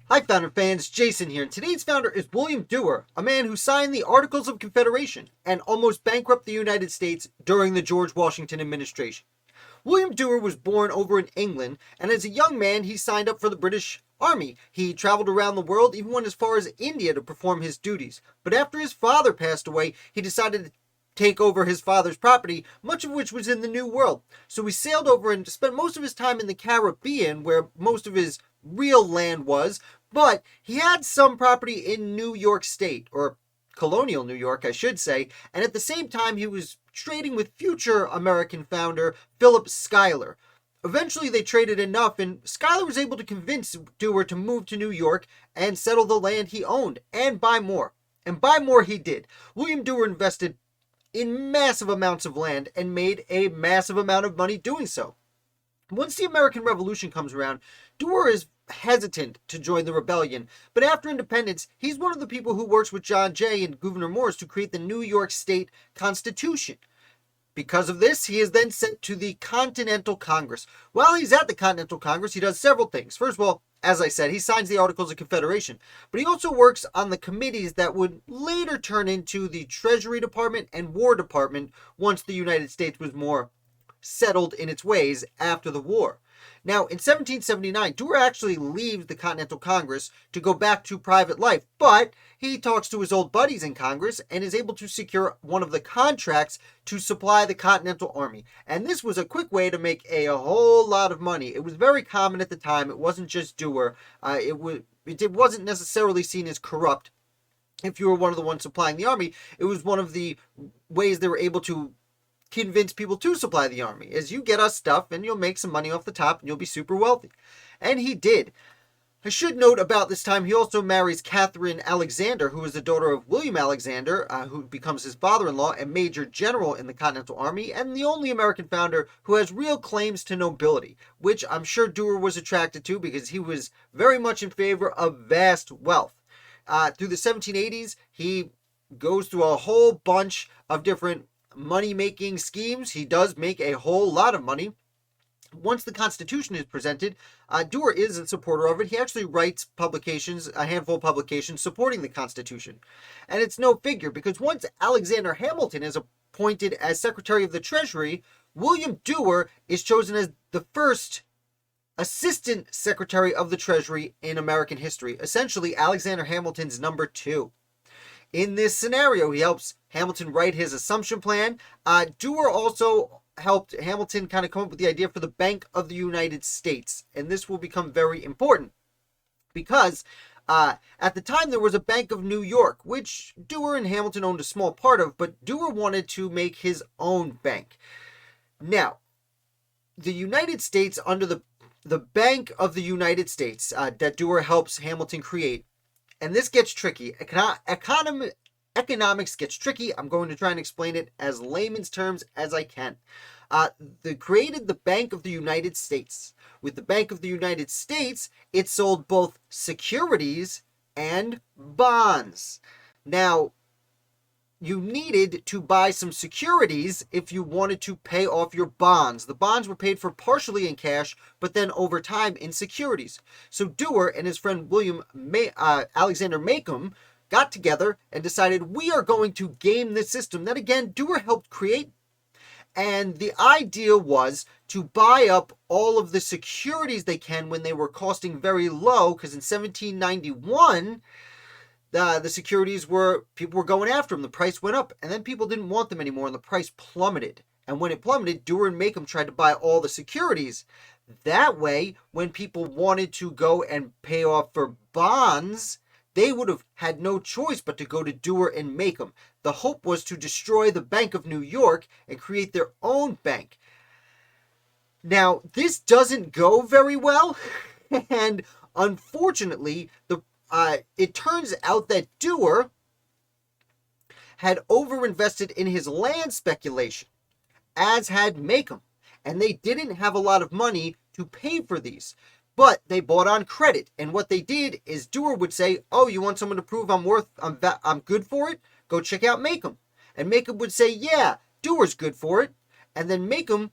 Hi, Founder fans. Jason here, and today's founder is William Duer, a man who signed the Articles of Confederation and almost bankrupted the United States during the George Washington administration. William Duer was born over in England, and as a young man, he signed up for the British Army. He traveled around the world, even went as far as India to perform his duties. But after his father passed away, he decided to take over his father's property, much of which was in the New World. So he sailed over and spent most of his time in the Caribbean, where most of his real land was, but he had some property in New York State, or colonial New York, I should say, and at the same time he was trading with future American founder Philip Schuyler. Eventually they traded enough, and Schuyler was able to convince Duer to move to New York and settle the land he owned, and buy more. And buy more he did. William Duer invested in massive amounts of land and made a massive amount of money doing so. Once the American Revolution comes around, Duer is hesitant to join the rebellion, but after independence, he's one of the people who works with John Jay and Gouverneur Morris to create the New York State Constitution. Because of this, he is then sent to the Continental Congress. While he's at the Continental Congress, he does several things. First of all, as I said, he signs the Articles of Confederation, but he also works on the committees that would later turn into the Treasury Department and War Department once the United States was more settled in its ways after the war. Now, in 1779, Duer actually leaves the Continental Congress to go back to private life, but he talks to his old buddies in Congress and is able to secure one of the contracts to supply the Continental Army. And this was a quick way to make a whole lot of money. It was very common at the time. It wasn't just Duer. It wasn't necessarily seen as corrupt if you were one of the ones supplying the army. It was one of the ways they were able to convince people to supply the army, as you get us stuff and you'll make some money off the top and you'll be super wealthy. And he did. I should note about this time he also marries Catherine Alexander, who is the daughter of William Alexander, who becomes his father-in-law and major general in the Continental Army, and the only American founder who has real claims to nobility, which I'm sure Duer was attracted to because he was very much in favor of vast wealth. Through the 1780s, he goes through a whole bunch of different money-making schemes. He does make a whole lot of money. Once the Constitution is presented, Duer is a supporter of it. He actually writes publications, a handful of publications, supporting the Constitution. And it's no figure, because once Alexander Hamilton is appointed as Secretary of the Treasury, William Duer is chosen as the first Assistant Secretary of the Treasury in American history. Essentially, Alexander Hamilton's number 2. In this scenario, he helps Hamilton write his assumption plan. Duer also helped Hamilton kind of come up with the idea for the Bank of the United States. And this will become very important because at the time there was a Bank of New York, which Duer and Hamilton owned a small part of, but Duer wanted to make his own bank. Now, the United States, under the Bank of the United States that Duer helps Hamilton create, and this gets tricky. Economics gets tricky. I'm going to try and explain it as layman's terms as I can. They created the Bank of the United States. With the Bank of the United States, it sold both securities and bonds. Now, you needed to buy some securities if you wanted to pay off your bonds. The bonds were paid for partially in cash, but then over time in securities. So Duer and his friend Alexander Macomb got together and decided, we are going to game this system that, again, Duer helped create. And the idea was to buy up all of the securities they can when they were costing very low, because in 1791... the securities people were going after them. The price went up, and then people didn't want them anymore, and the price plummeted. And when it plummeted, Duer and Macomb tried to buy all the securities. That way, when people wanted to go and pay off for bonds, they would have had no choice but to go to Duer and Macomb. The hope was to destroy the Bank of New York and create their own bank. Now, this doesn't go very well, and unfortunately, it turns out that Duer had overinvested in his land speculation, as had Macomb, and they didn't have a lot of money to pay for these. But they bought on credit, and what they did is Duer would say, "Oh, you want someone to prove I'm good for it? Go check out Macomb." And Macomb would say, "Yeah, Duer's good for it." And then Macomb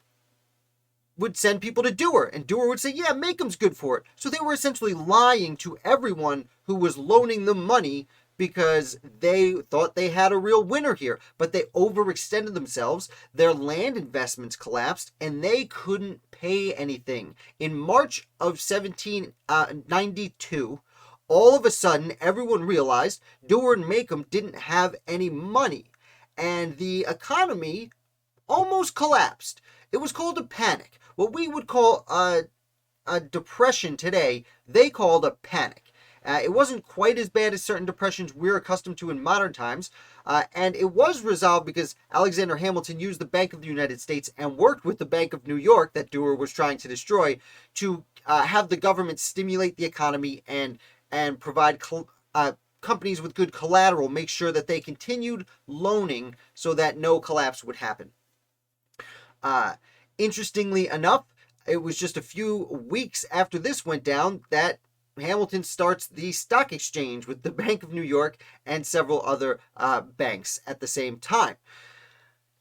would send people to Duer, and Duer would say, yeah, Makeham's good for it. So they were essentially lying to everyone who was loaning them money because they thought they had a real winner here. But they overextended themselves, their land investments collapsed, and they couldn't pay anything. In March of 1792, all of a sudden, everyone realized Duer and Macomb didn't have any money, and the economy almost collapsed. It was called a panic. What we would call a depression today, they called a panic. It wasn't quite as bad as certain depressions we're accustomed to in modern times, and it was resolved because Alexander Hamilton used the Bank of the United States and worked with the Bank of New York that Duer was trying to destroy to have the government stimulate the economy and provide companies with good collateral, make sure that they continued loaning so that no collapse would happen. Interestingly enough, it was just a few weeks after this went down that Hamilton starts the stock exchange with the Bank of New York and several other banks at the same time.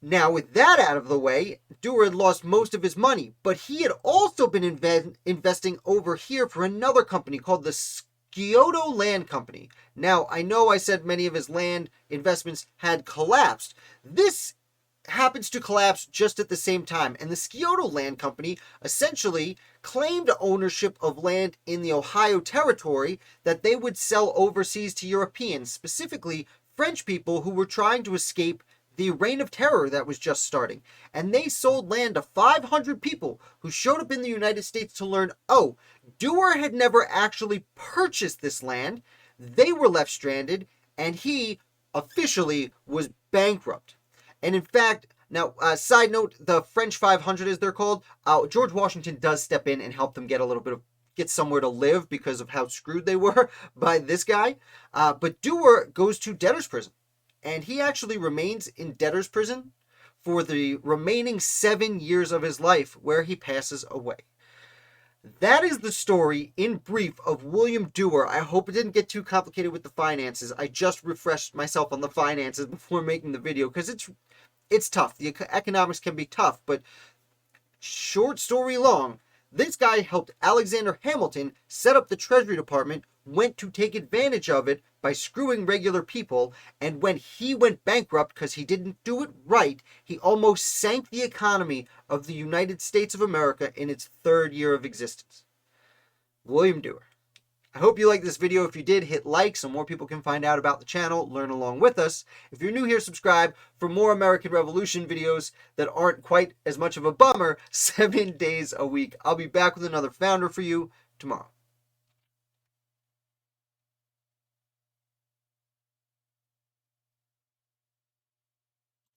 Now, with that out of the way, Duer had lost most of his money, but he had also been investing over here for another company called the Scioto Land Company. Now, I know I said many of his land investments had collapsed. This happens to collapse just at the same time, and the Scioto Land Company essentially claimed ownership of land in the Ohio Territory that they would sell overseas to Europeans, specifically French people who were trying to escape the reign of terror that was just starting. And they sold land to 500 people who showed up in the United States to learn, oh, Duer had never actually purchased this land. They were left stranded, and he officially was bankrupt. And in fact, now, side note, the French 500, as they're called, George Washington does step in and help them get somewhere to live because of how screwed they were by this guy. But Duer goes to debtor's prison, and he actually remains in debtor's prison for the remaining 7 years of his life, where he passes away. That is the story, in brief, of William Duer. I hope it didn't get too complicated with the finances. I just refreshed myself on the finances before making the video, because it's tough. The economics can be tough, but short story long, this guy helped Alexander Hamilton set up the Treasury Department, went to take advantage of it by screwing regular people, and when he went bankrupt because he didn't do it right, he almost sank the economy of the United States of America in its 3rd year of existence. William Duer. I hope you liked this video. If you did, hit like so more people can find out about the channel, learn along with us. If you're new here, subscribe for more American Revolution videos that aren't quite as much of a bummer 7 days a week. I'll be back with another founder for you tomorrow.